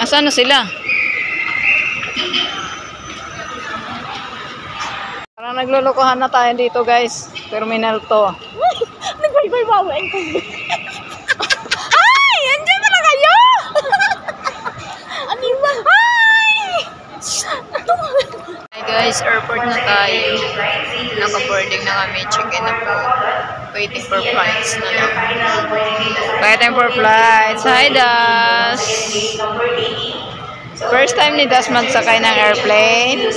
Asan na sila? Parang naglulukuhan na tayo dito, guys. Terminal to. Nagbaybay-bawa ang tubig. Ay! Andiyan pala kayo! Ano ba? Ay! Hi guys, airport na tayo. Naka-boarding na kami. Check-in na po. Waiting for flights na lang. Waiting for flights. Hi, Das! First time ni Das magsakay ng airplane?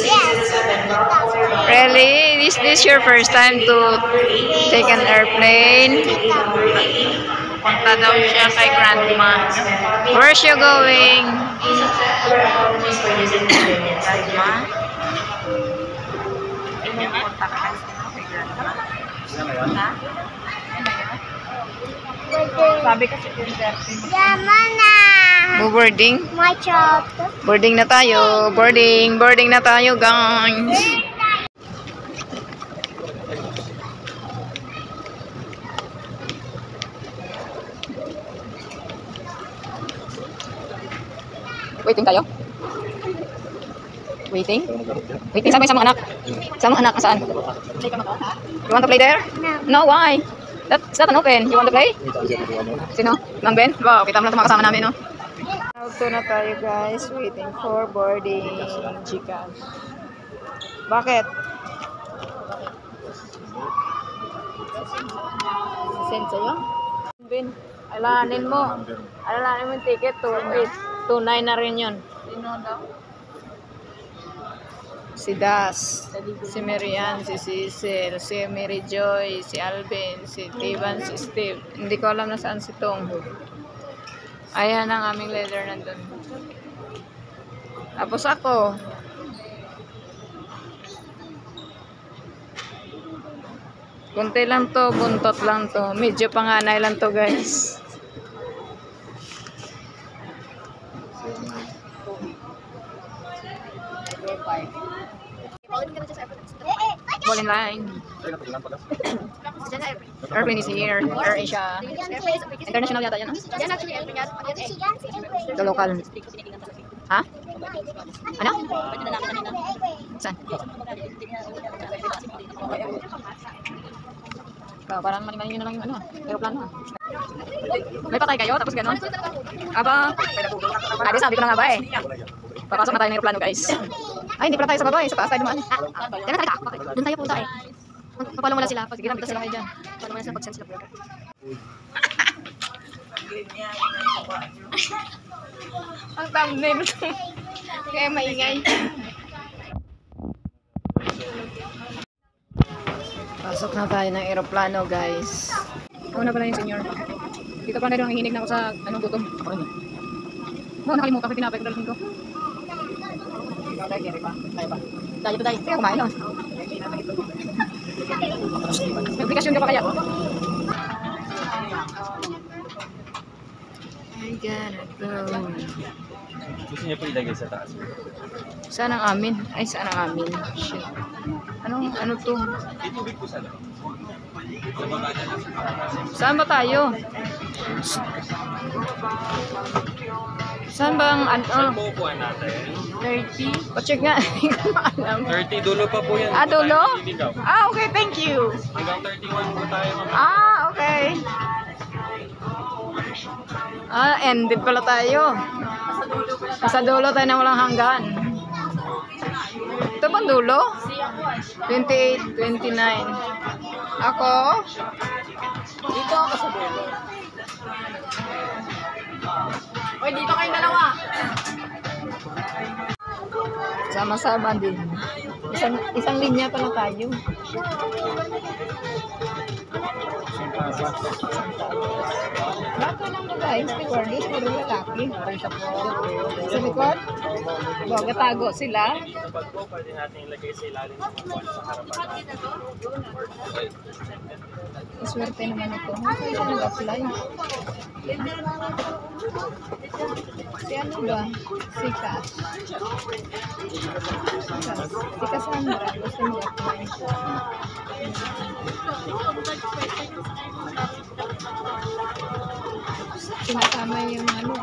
Really? Is this your first time to take an airplane? Punta daw siya kay grandma. Where's you going? Punta ka kay grandma. Ha? Sabi kasi Yaman na! boarding? My job. Boarding na tayo. Boarding na tayo, guys. Waiting tayo? Waiting? Waiting, saan ba yung sa mga anak? Sa mga anak, saan? You want to play there? No, why? That's not an open. You want to play? Sino? Mang Ben? Wow, kita mo lang ito mga kasama namin, no? Auto na tayo, guys. Waiting for boarding. Gcash. Bakit? Send sa'yo? Ben, alanin mo. Alanin mo yung ticket. 2.9 na rin yun. Sino daw? Si Das, si Marian, si Cecil, si Mary Joy, si Alvin, si Tivan, si Steve. Hindi ko alam na saan si Tong. Ayan ang aming leader nandun. Tapos ako. Kunti lang to, buntot lang to. Medyo panganay lang to, guys. Ball in line. Airplane is here. Air Asia. International yata yan. The local. Ha? Ano? Saan? Parang mali-mali na lang yung ano, aeroplano. May patay kayo tapos gano'n? Aba, adi sabi ko na nga ba eh. Papasok na tayo ng aeroplano, guys. Ay, hindi pala tayo sa baba eh. Sa taas tayo dumaan. Teka, teka. Doon tayo punta eh. Magpapalo mula sila. Pag ginamit sila kayo dyan. Palo mula sila pag-send sila vlogger. Ang thumbnail. Kaya maingay. Pasok na tayo ng aeroplano, guys. Ako na pala yung senior. Dito pa na rin nangihinig na ako sa anong gutom. Nakalimutan ko pinapay ko dalhin ko. Tayo ba tayo? Kaya kumain lang. May aplikasyon ka pa kaya? I gotta go. Gusto niya po ilagay sa taas. Saan ang amin? Ay, saan ang amin? Shit. Ano to? Itubig po sa loob. Saan ba tayo? Saan bang ano? Saan po upuan natin? 30? Pa-check nga. Hindi ko maalam. 30, dulo pa po yan. Ah, dulo? Ah, okay. Thank you. Hanggang 31 po tayo. Ah, okay. Ah, ended pala tayo. Sa dulo tayo na walang hanggan. Ito bang dulo? 28, 29. Ako? Dito ako sa dulo. Uy, dito kayong dalawa. Sama-sama din. Isang linya pala tayo. Bato lang na guys, recorded, puro lalaki. Sa likod? Gatago sila. Kapag po, pwede natin ilagay sa ilalim ng upuan sa harapan natin. Swerte naman ito. Saan siya nag-apply? Si ano ba? Si Cash. Si Cassandra. Gusto mag-apply. Sinasama yung ano.